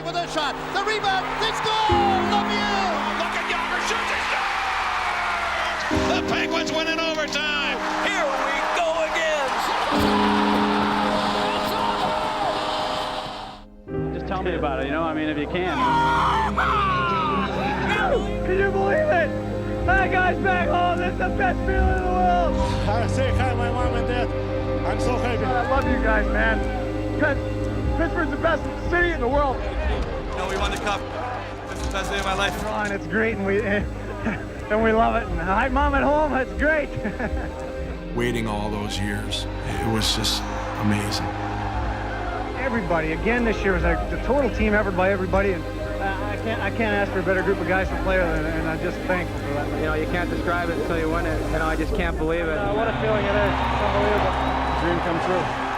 Crosby with a shot. The rebound. They score! Lemieux! Look at Yager shoots it. The Penguins win in overtime. Here we go again. Just tell me about it, you know? I mean, if you can. Can you believe it? That guy's back home. This is the best feeling in the world. I say hi to my mom and dad. I'm so happy. I love you guys, man. Pittsburgh's the best city in the world. You know, we won the cup. This is the best day of my life. Ron, it's great, and we love it. And hi, Mom at home. It's great. Waiting all those years, it was just amazing. Everybody, again, this year was a total team effort by everybody, and I can't ask for a better group of guys to play with, and I'm just thankful for that. You know, you can't describe it until you win it. You know, I just can't believe it. What a feeling it is. It's unbelievable. Dream come true.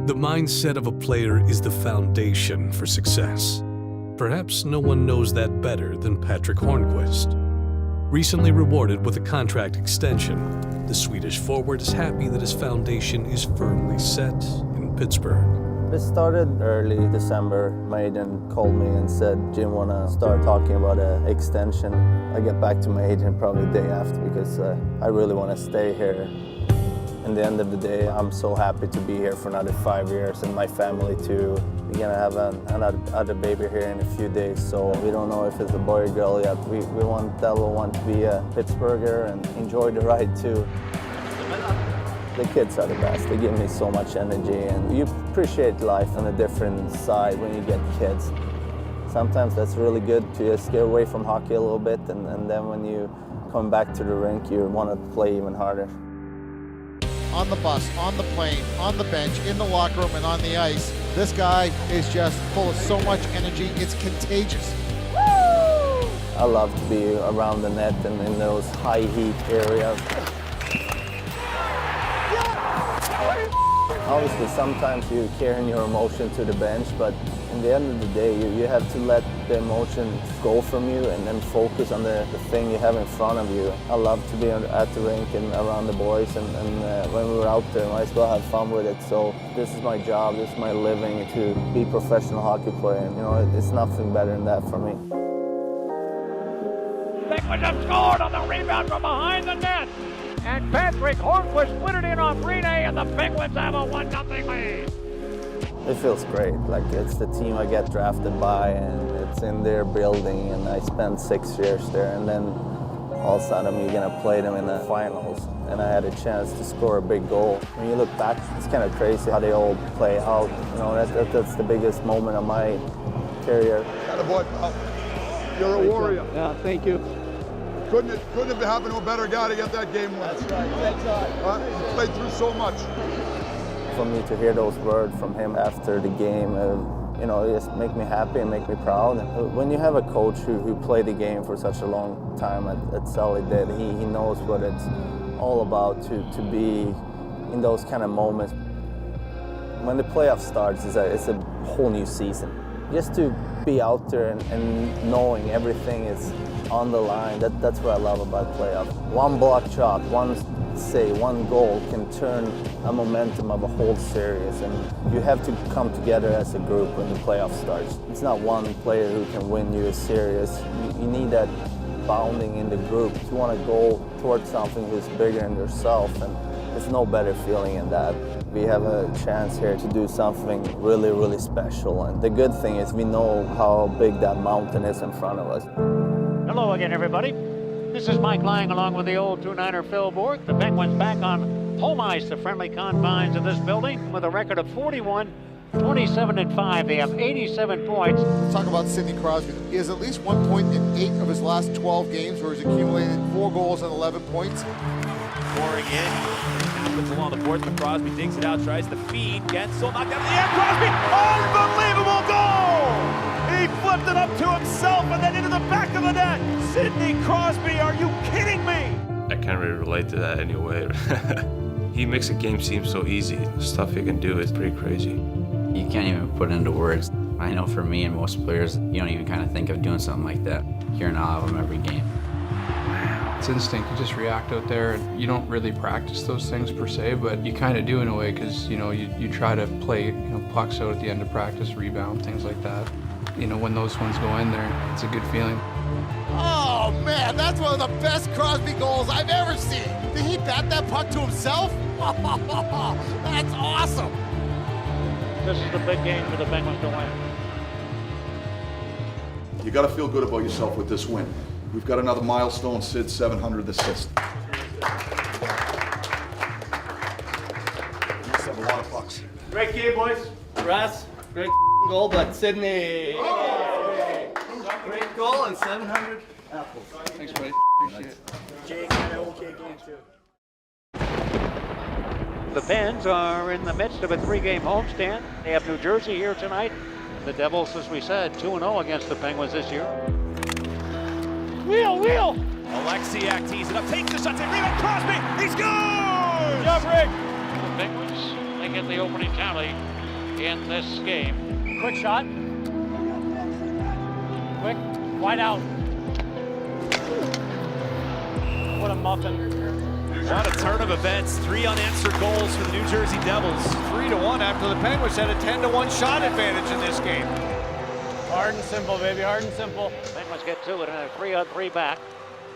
The mindset of a player is the foundation for success. Perhaps no one knows that better than Patrick Hornqvist. Recently rewarded with a contract extension, the Swedish forward is happy that his foundation is firmly set in Pittsburgh. It started early December. My agent called me and said, Jim, wanna start talking about an extension. I get back to my agent probably the day after because I really wanna stay here. In the end of the day, I'm so happy to be here for another 5 years, and my family too. We're gonna have another baby here in a few days, so we don't know if it's a boy or girl yet. We want that little one to be a Pittsburgher and enjoy the ride too. The kids are the best. They give me so much energy, and you appreciate life on a different side when you get kids. Sometimes that's really good to just get away from hockey a little bit, and then when you come back to the rink, you want to play even harder. On the bus, on the plane, on the bench, in the locker room, and on the ice. This guy is just full of so much energy. It's contagious. Woo! I love to be around the net and in those high heat areas. Obviously, sometimes you carry your emotion to the bench, but in the end of the day, you have to let the emotion go from you and then focus on the thing you have in front of you. I love to be at the rink and around the boys, and when we were out there, I might as well have fun with it. So this is my job, this is my living, to be a professional hockey player. And, you know, it's nothing better than that for me. Penguins have scored on the rebound from behind the net. And Patrick Hornqvist put it in on Rene, and the Penguins have a 1-0 lead. It feels great. Like, it's the team I get drafted by, and it's in their building, and I spent 6 years there, and then all of a sudden you're gonna play them in the finals, and I had a chance to score a big goal. When you look back, it's kind of crazy how they all play out. You know, that's the biggest moment of my career. Attaboy, pal. You're a warrior. Yeah, thank you. Couldn't have happened to a better guy to get that game win. That's right. Thanks, He played through so much. For me to hear those words from him after the game, you know, it just make me happy and make me proud. When you have a coach who played the game for such a long time at Sully did, he knows what it's all about to be in those kind of moments. When the playoff starts, it's a whole new season. Just to be out there and knowing everything is on the line, that's what I love about playoffs. One block shot, one save, one goal can turn a momentum of a whole series, and you have to come together as a group when the playoff starts. It's not one player who can win you a series. You need that bounding in the group. You want to go towards something that's bigger than yourself, and there's no better feeling than that. We have a chance here to do something really, really special, and the good thing is we know how big that mountain is in front of us. Hello again, everybody. This is Mike Lang along with the old 2-9er Phil Borg. The Penguins back on home ice, the friendly confines of this building, with a record of 41, 27-5. They have 87 points. Let's talk about Sidney Crosby. He has at least 1 point in 8 of his last 12 games, where he's accumulated 4 goals and 11 points. Pouring in, happens along the boards, but Crosby digs it out, tries the feed, Gensel knocked out in the air, Crosby, unbelievable goal! He flipped it up to himself. himself and then into the back of the net. Sidney Crosby, are you kidding me? I can't really relate to that anyway. He makes a game seem so easy. The stuff he can do is pretty crazy. You can't even put it into words. I know for me and most players, you don't even kind of think of doing something like that. You're in awe of them every game. It's instinct. You just react out there. You don't really practice those things per se, but you kind of do in a way because, you try to play, pucks out at the end of practice, rebound, things like that. When those ones go in there, it's a good feeling. Oh, man, that's one of the best Crosby goals I've ever seen. Did he bat that puck to himself? That's awesome. This is the big game for the Penguins to win. You got to feel good about yourself with this win. We've got another milestone, Sid, 700 assists. You sent a lot of pucks. Great game, boys. Russ, great goal, but Sidney. Oh! Great goal and 700 apples. Thanks, buddy. Appreciate it. Jake had an okay game, too. The Pens are in the midst of a 3-game homestand. They have New Jersey here tonight. The Devils, as we said, 2-0 against the Penguins this year. Wheel! Alexiak tees it up, takes the shot, rebound, Crosby, he scores! Job, Rick! The Penguins, they get the opening tally in this game. Quick shot. Quick, wide out. What a muffin. What a turn of events. 3 unanswered goals for the New Jersey Devils. 3-1 after the Penguins had a 10-1 shot advantage in this game. Hard and simple, baby, hard and simple. Penguins get to it in a 3-on-3 back.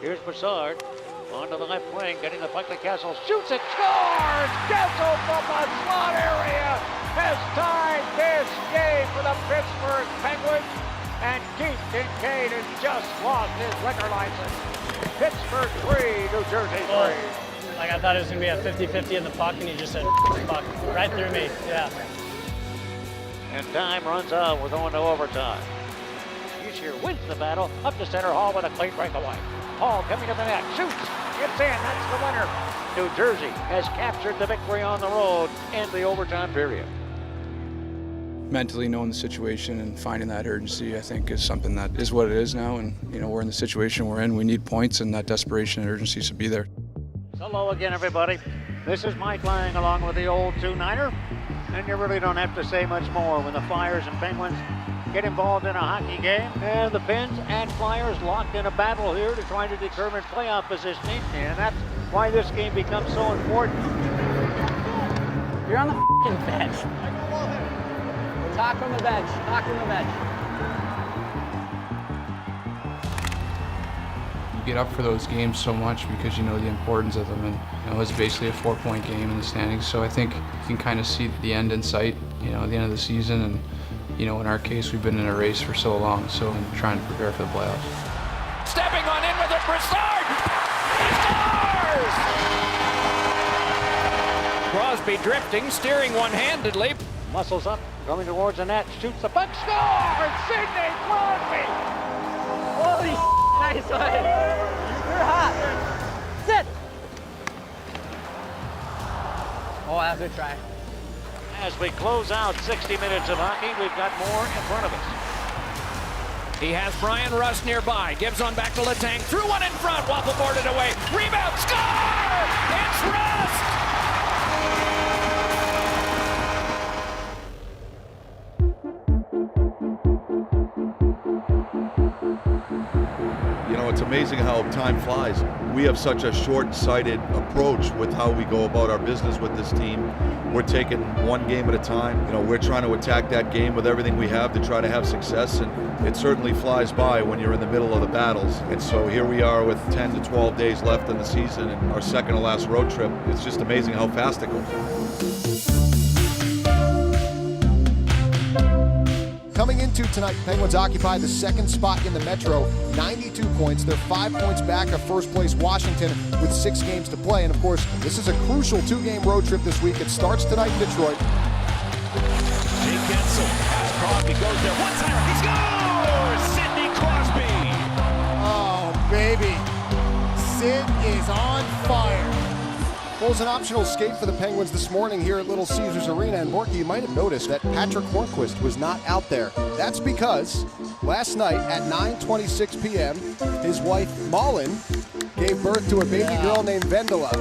Here's Broussard onto the left wing, getting the puck to Kessel, shoots it, scores! Kessel from the slot area has tied this game for the Pittsburgh Penguins, and Keith Kincaid has just lost his liquor license. Pittsburgh 3, New Jersey 3. I thought it was going to be a 50-50 in the puck, and he just said, fuck, right through me, yeah. And time runs out. We're going to overtime. Usher wins the battle. Up to center. Hall with a clean breakaway. Hall coming to the net. Shoots. Gets in. That's the winner. New Jersey has captured the victory on the road in the overtime period. Mentally knowing the situation and finding that urgency, I think, is something that is what it is now. And, we're in the situation we're in. We need points, and that desperation and urgency should be there. Hello again, everybody. This is Mike Lang along with the old 2-9er. And you really don't have to say much more when the Flyers and Penguins get involved in a hockey game. And the Pens and Flyers locked in a battle here to try to determine playoff positioning. And that's why this game becomes so important. You're on the f***ing bench. Talk from the bench. Talk from the bench. You get up for those games so much because you know the importance of them, and it's basically a 4-point game in the standings. So I think you can kind of see the end in sight, at the end of the season. And in our case, we've been in a race for so long, so I'm trying to prepare for the playoffs. Stepping on in with it, Broussard! He scores! Crosby drifting, steering one-handedly. Muscles up, going towards the net, shoots the puck, scores! Sidney Crosby! Holy nice one. You're hot. Sit. Oh, that's a good try. As we close out 60 minutes of hockey, we've got more in front of us. He has Brian Rust nearby. Gives on back to Letang. Threw one in front. Waffle boarded away. Rebound. Score! It's Rust! It's amazing how time flies. We have such a short-sighted approach with how we go about our business with this team. We're taking one game at a time. We're trying to attack that game with everything we have to try to have success, and it certainly flies by when you're in the middle of the battles. And so here we are with 10 to 12 days left in the season and our second to last road trip. It's just amazing how fast it goes. Coming into tonight, Penguins occupy the second spot in the Metro, 92 points. They're 5 points back of first place Washington with 6 games to play. And of course, this is a crucial 2-game road trip this week. It starts tonight in Detroit. Jake Gensel as Crosby goes there. One-timer, he scores! Sidney Crosby! Oh, baby. Sid is on fire. Well, it was an optional skate for the Penguins this morning here at Little Caesars Arena, and Borky, you might have noticed that Patrick Hornquist was not out there. That's because last night at 9:26 p.m., his wife, Malin, gave birth to a baby girl named Vendela.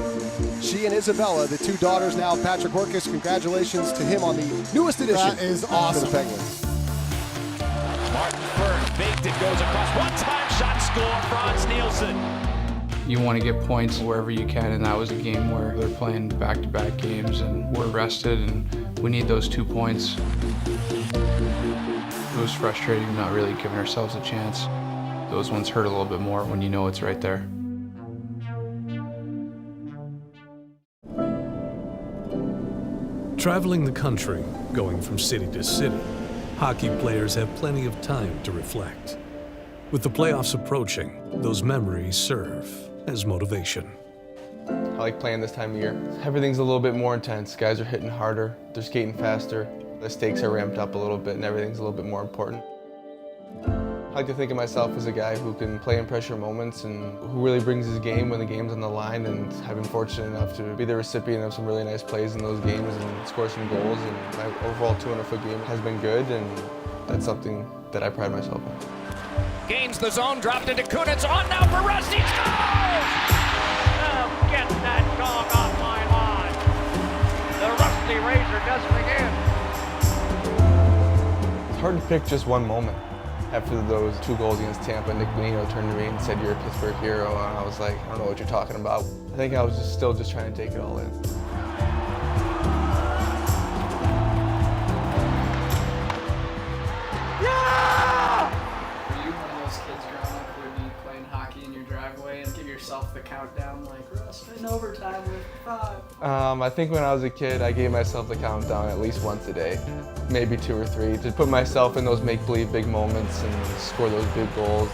She and Isabella, the two daughters now of Patrick Hornquist, congratulations to him on the newest addition. That is awesome. To the Penguins. Martin Berg baked it, goes across. One-time shot score, Franz Nielsen. You want to get points wherever you can, and that was a game where they're playing back-to-back games and we're rested and we need those 2 points. It was frustrating not really giving ourselves a chance. Those ones hurt a little bit more when you know it's right there. Traveling the country, going from city to city, hockey players have plenty of time to reflect. With the playoffs approaching, those memories serve as motivation. I like playing this time of year. Everything's a little bit more intense. Guys are hitting harder, they're skating faster, the stakes are ramped up a little bit, and everything's a little bit more important. I like to think of myself as a guy who can play in pressure moments and who really brings his game when the game's on the line, and I've been fortunate enough to be the recipient of some really nice plays in those games and score some goals, and my overall 200-foot game has been good, and that's something that I pride myself in. Gains the zone, dropped into Kunitz, on now for Rusty, scores! Oh, get that dog off my line. The Rusty Razor does it again. It's hard to pick just one moment. After those 2 goals against Tampa, Nick Bonino turned to me and said, "You're a Pittsburgh hero," and I was like, "I don't know what you're talking about." I think I was still just trying to take it all in. The countdown like Russ in overtime with 5. I think when I was a kid, I gave myself the countdown at least once a day, maybe 2 or 3, to put myself in those make-believe big moments and score those big goals.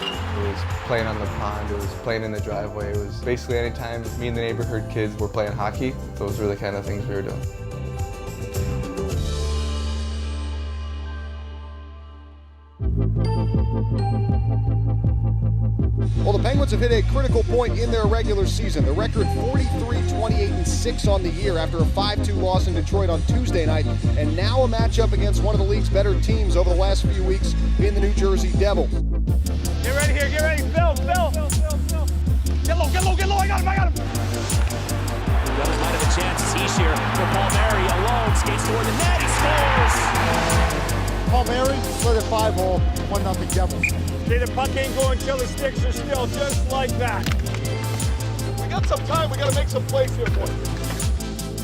It was playing on the pond, it was playing in the driveway, it was basically any time me and the neighborhood kids were playing hockey, those were the kind of things we were doing. Well, the Penguins have hit a critical point in their regular season. The record 43-28-6 on the year after a 5-2 loss in Detroit on Tuesday night, and now a matchup against one of the league's better teams over the last few weeks in the New Jersey Devils. Get ready here, get ready. Phil. Get low, I got him. Devils might have a chance as he's here for Palmieri alone, skates toward the net, he scores! Palmieri split a 5-hole, 1-0 Devils. See, the puck ain't going till the sticks are still, just like that. We got some time, we gotta make some plays here, boys.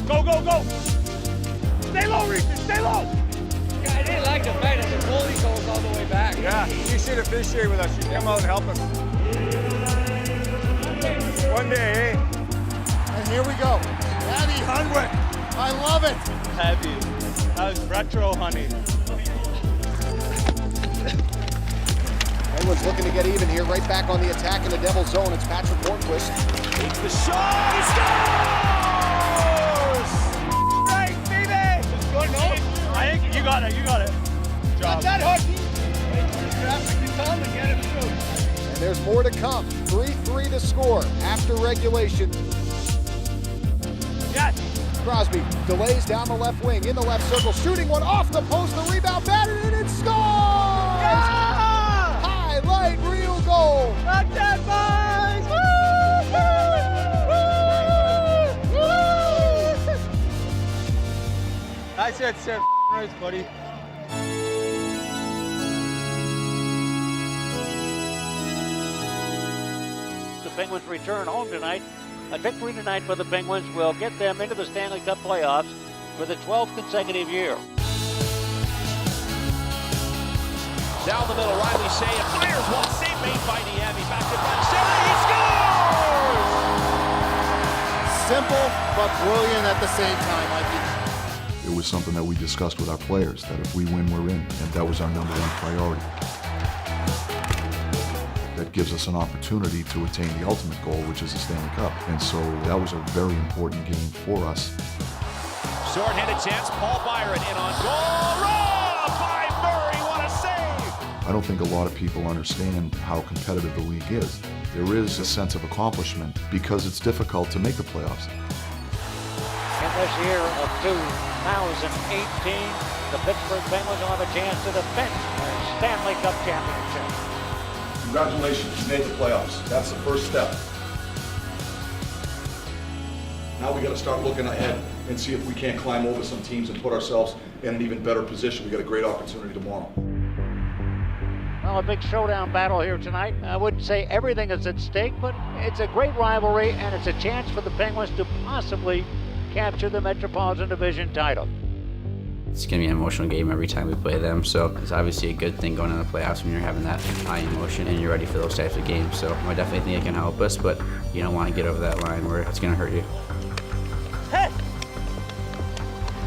Go. Stay low, Reese, stay low. Yeah, I didn't like the fact that the goalie goes all the way back. Yeah, you should officiate with us. You come out and help us. One day, eh? And here we go. Abby Hunwick. I love it. Heavy. That was retro, honey. Penguins looking to get even here, right back on the attack in the Devils zone. It's Patrick Hornquist. Takes the shot, he scores! Right, baby! Good, no? I think you got it. Job. Not that hockey. Traffic to come and get it through. And there's more to come. 3-3 to score after regulation. Yes. Crosby delays down the left wing, in the left circle, shooting one off the post, the rebound batted in and scores! Yeah! Highlight reel goal! Not that, boys! Woo! I said, sir, nice, buddy. The Penguins return home tonight. A victory tonight for the Penguins will get them into the Stanley Cup playoffs for the 12th consecutive year. Down the middle, Riley Shea fires one, save made by Niemi, back to back, Shea, he scores! Simple, but brilliant at the same time, Mikey. It was something that we discussed with our players, that if we win, we're in, and that was our #1 priority. That gives us an opportunity to attain the ultimate goal, which is the Stanley Cup. And so that was a very important game for us. Short-handed chance, Paul Byron in on goal, robbed by Murray, what a save! I don't think a lot of people understand how competitive the league is. There is a sense of accomplishment because it's difficult to make the playoffs. In this year of 2018, the Pittsburgh Penguins will have a chance to defend their Stanley Cup championship. Congratulations, you made the playoffs. That's the first step. Now we got to start looking ahead and see if we can't climb over some teams and put ourselves in an even better position. We got a great opportunity tomorrow. Well, a big showdown battle here tonight. I wouldn't say everything is at stake, but it's a great rivalry, and it's a chance for the Penguins to possibly capture the Metropolitan Division title. It's going to be an emotional game every time we play them, so it's obviously a good thing going into the playoffs when you're having that high emotion and you're ready for those types of games. So I definitely think it can help us, but you don't want to get over that line where it's going to hurt you. Hey!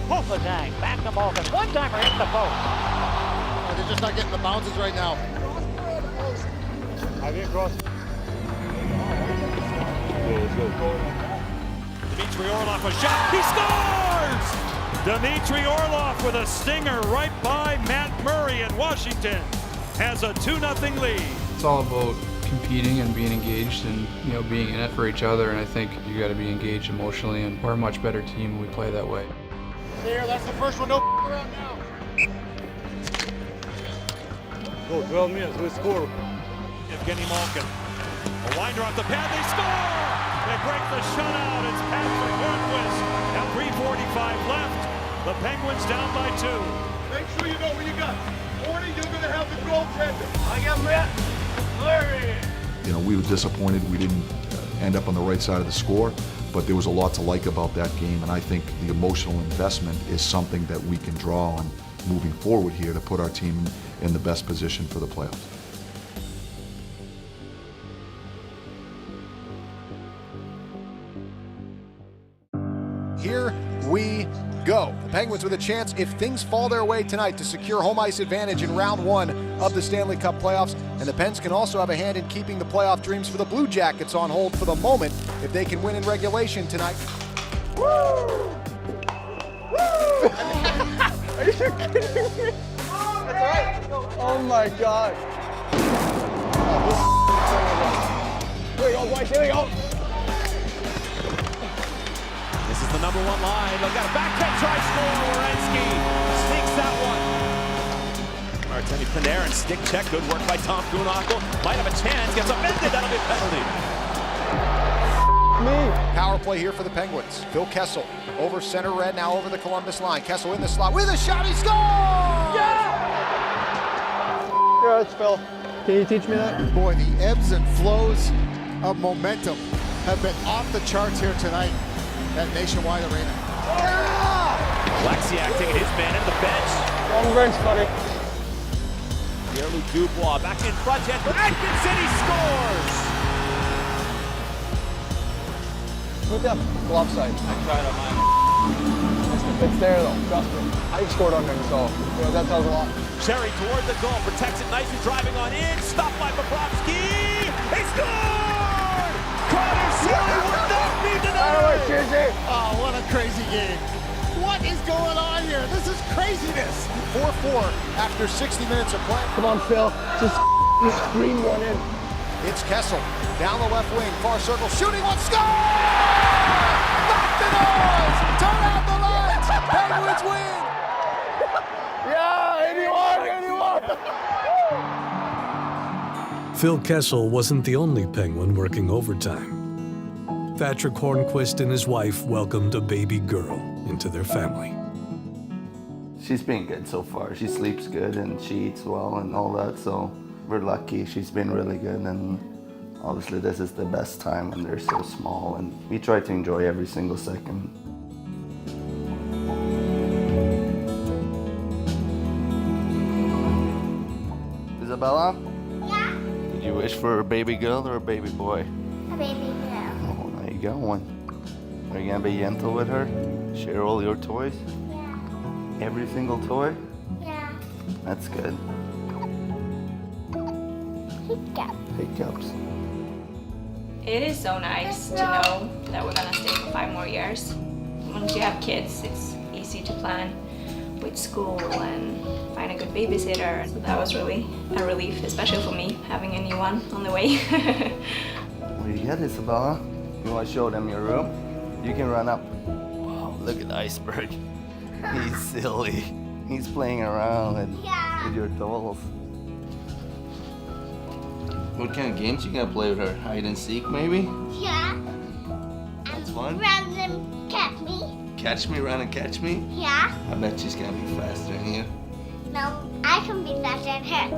Hoffatang, back to Malkin. One-timer hit the post. Oh, they're just not getting the bounces right now. I didn't cross. Dmitry Orlov, a shot. He scores! Dmitry Orlov with a stinger right by Matt Murray, and Washington has a 2-0 lead. It's all about competing and being engaged and being in it for each other, and I think you got to be engaged emotionally, and we're a much better team when we play that way. There, that's the first one. No around now. Go, 12 minutes, we score. Evgeny Malkin. A winder off the pad, they score! They break the shutout. It's Patrick Hornquist. Now 3:45 left. The Penguins down by 2. Make sure you know what you got. 40, you're going to have the goaltender. I got Matt Murray. We were disappointed we didn't end up on the right side of the score, but there was a lot to like about that game, and I think the emotional investment is something that we can draw on moving forward here to put our team in the best position for the playoffs. Here we go. The Penguins with a chance, if things fall their way tonight, to secure home ice advantage in round 1 of the Stanley Cup playoffs. And the Pens can also have a hand in keeping the playoff dreams for the Blue Jackets on hold for the moment if they can win in regulation tonight. Woo! Woo! Are you kidding me? That's all right. Oh my God. Here we go, boys. Here we go. This is the number 1 line. They've got a backhand try score. Werenski sneaks that one. Artemi Panarin, stick check. Good work by Tom Kuhnhackl. Might have a chance. Gets offended. That'll be a penalty. Power play here for the Penguins. Phil Kessel over center red, now over the Columbus line. Kessel in the slot with a shot. He scores! Yeah! Yeah, it's Phil. Can you teach me that? Boy, the ebbs and flows of momentum have been off the charts here tonight at Nationwide Arena. Alexiak taking his man in the bench. Long bench, buddy. Pierre-Luc Dubois back in front end for Atkinson. He scores! Look up. Glove side. I tried on mine. It's there though, trust me. I scored on him, so that tells a lot. Cherry toward the goal, protects it nicely, driving on in, stopped by Bobrovsky. He scored! Connor Sealy would not be denied! Oh, what a crazy game. What is going on here? This is craziness. 4-4 after 60 minutes of play. Come on, Phil. Just scream one in. It's Kessel down the left wing, far circle, shooting one, score! Locked it on! Turn out the lights! Penguins win! Yeah, 81! Phil Kessel wasn't the only Penguin working overtime. Patrick Hornquist and his wife welcomed a baby girl into their family. She's been good so far. She sleeps good and she eats well and all that, so we're lucky. She's been really good, and obviously this is the best time when they're so small, and we try to enjoy every single second. Isabella? Yeah? Did you wish for a baby girl or a baby boy? A baby girl. Oh, there you go, one. Are you gonna be gentle with her? Share all your toys? Yeah. Every single toy? Yeah. That's good. Hiccups. It is so nice to know that we're gonna stay for 5 more years. Once you have kids, it's easy to plan with school and find a good babysitter. So that was really a relief, especially for me, having a new one on the way. What do you get, Isabella? You want to show them your room? You can run up. Wow, look at Iceberg. He's silly. He's playing around with your dolls. What kind of games you gonna play with her? Hide and seek, maybe? Yeah. That's fun. Run and catch me. Catch me, run and catch me? Yeah. I bet she's gonna be faster than you. No, I can be faster than her.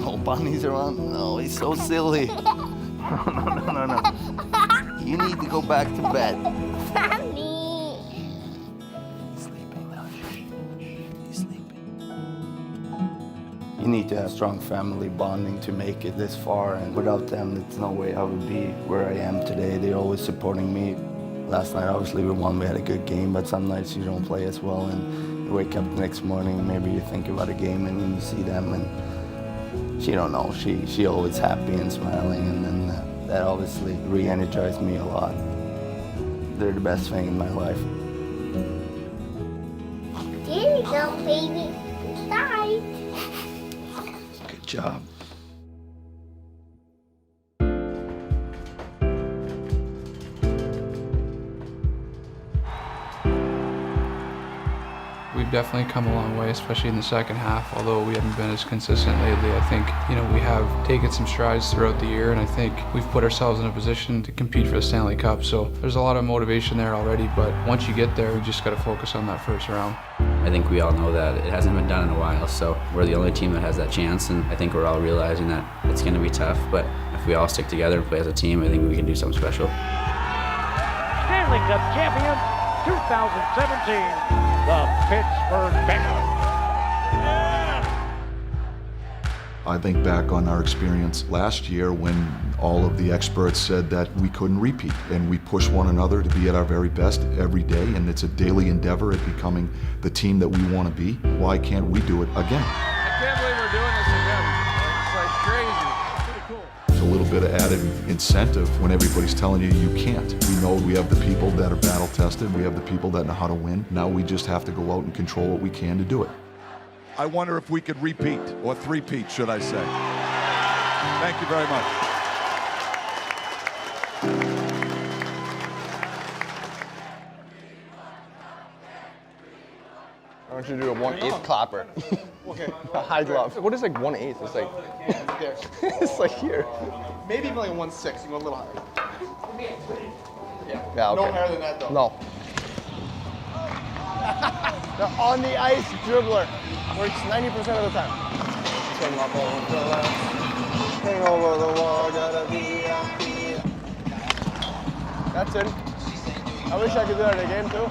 Oh, Bonnie's around? No, he's so silly. No. You need to go back to bed. Mommy. You need to have strong family bonding to make it this far, and without them, there's no way I would be where I am today. They're always supporting me. Last night, obviously, we won. We had a good game, but some nights you don't play as well, and you wake up the next morning, maybe you think about a game, and then you see them, and she don't know. She always happy and smiling, and then that obviously re-energized me a lot. They're the best thing in my life. There you go, baby. Inside. Good job. We've definitely come a long way, especially in the second half. Although we haven't been as consistent lately, I think, we have taken some strides throughout the year, and I think we've put ourselves in a position to compete for the Stanley Cup. So there's a lot of motivation there already, but once you get there, you just got to focus on that first round. I think we all know that it hasn't been done in a while, so we're the only team that has that chance, and I think we're all realizing that it's going to be tough, but if we all stick together and play as a team, I think we can do something special. Stanley Cup champions 2017, the Pittsburgh Penguins. I think back on our experience last year when all of the experts said that we couldn't repeat, and we push one another to be at our very best every day, and it's a daily endeavor at becoming the team that we want to be. Why can't we do it again? I can't believe we're doing this again. It's like crazy. It's pretty cool. It's a little bit of added incentive when everybody's telling you you can't. We know we have the people that are battle tested, we have the people that know how to win. Now we just have to go out and control what we can to do it. I wonder if we could repeat, or three-peat, should I say. Thank you very much. I want you to do a 1/8 clapper. Okay. A high glove. What is like 1/8? It's like there. It's like here. Maybe even like 1/6. You go a little higher. Yeah. Okay. No higher than that though. No. The on the ice dribbler works 90% of the time. Swing up over the left. Hang over the wall. Gotta be happy. That's it. I wish I could do that in a game too.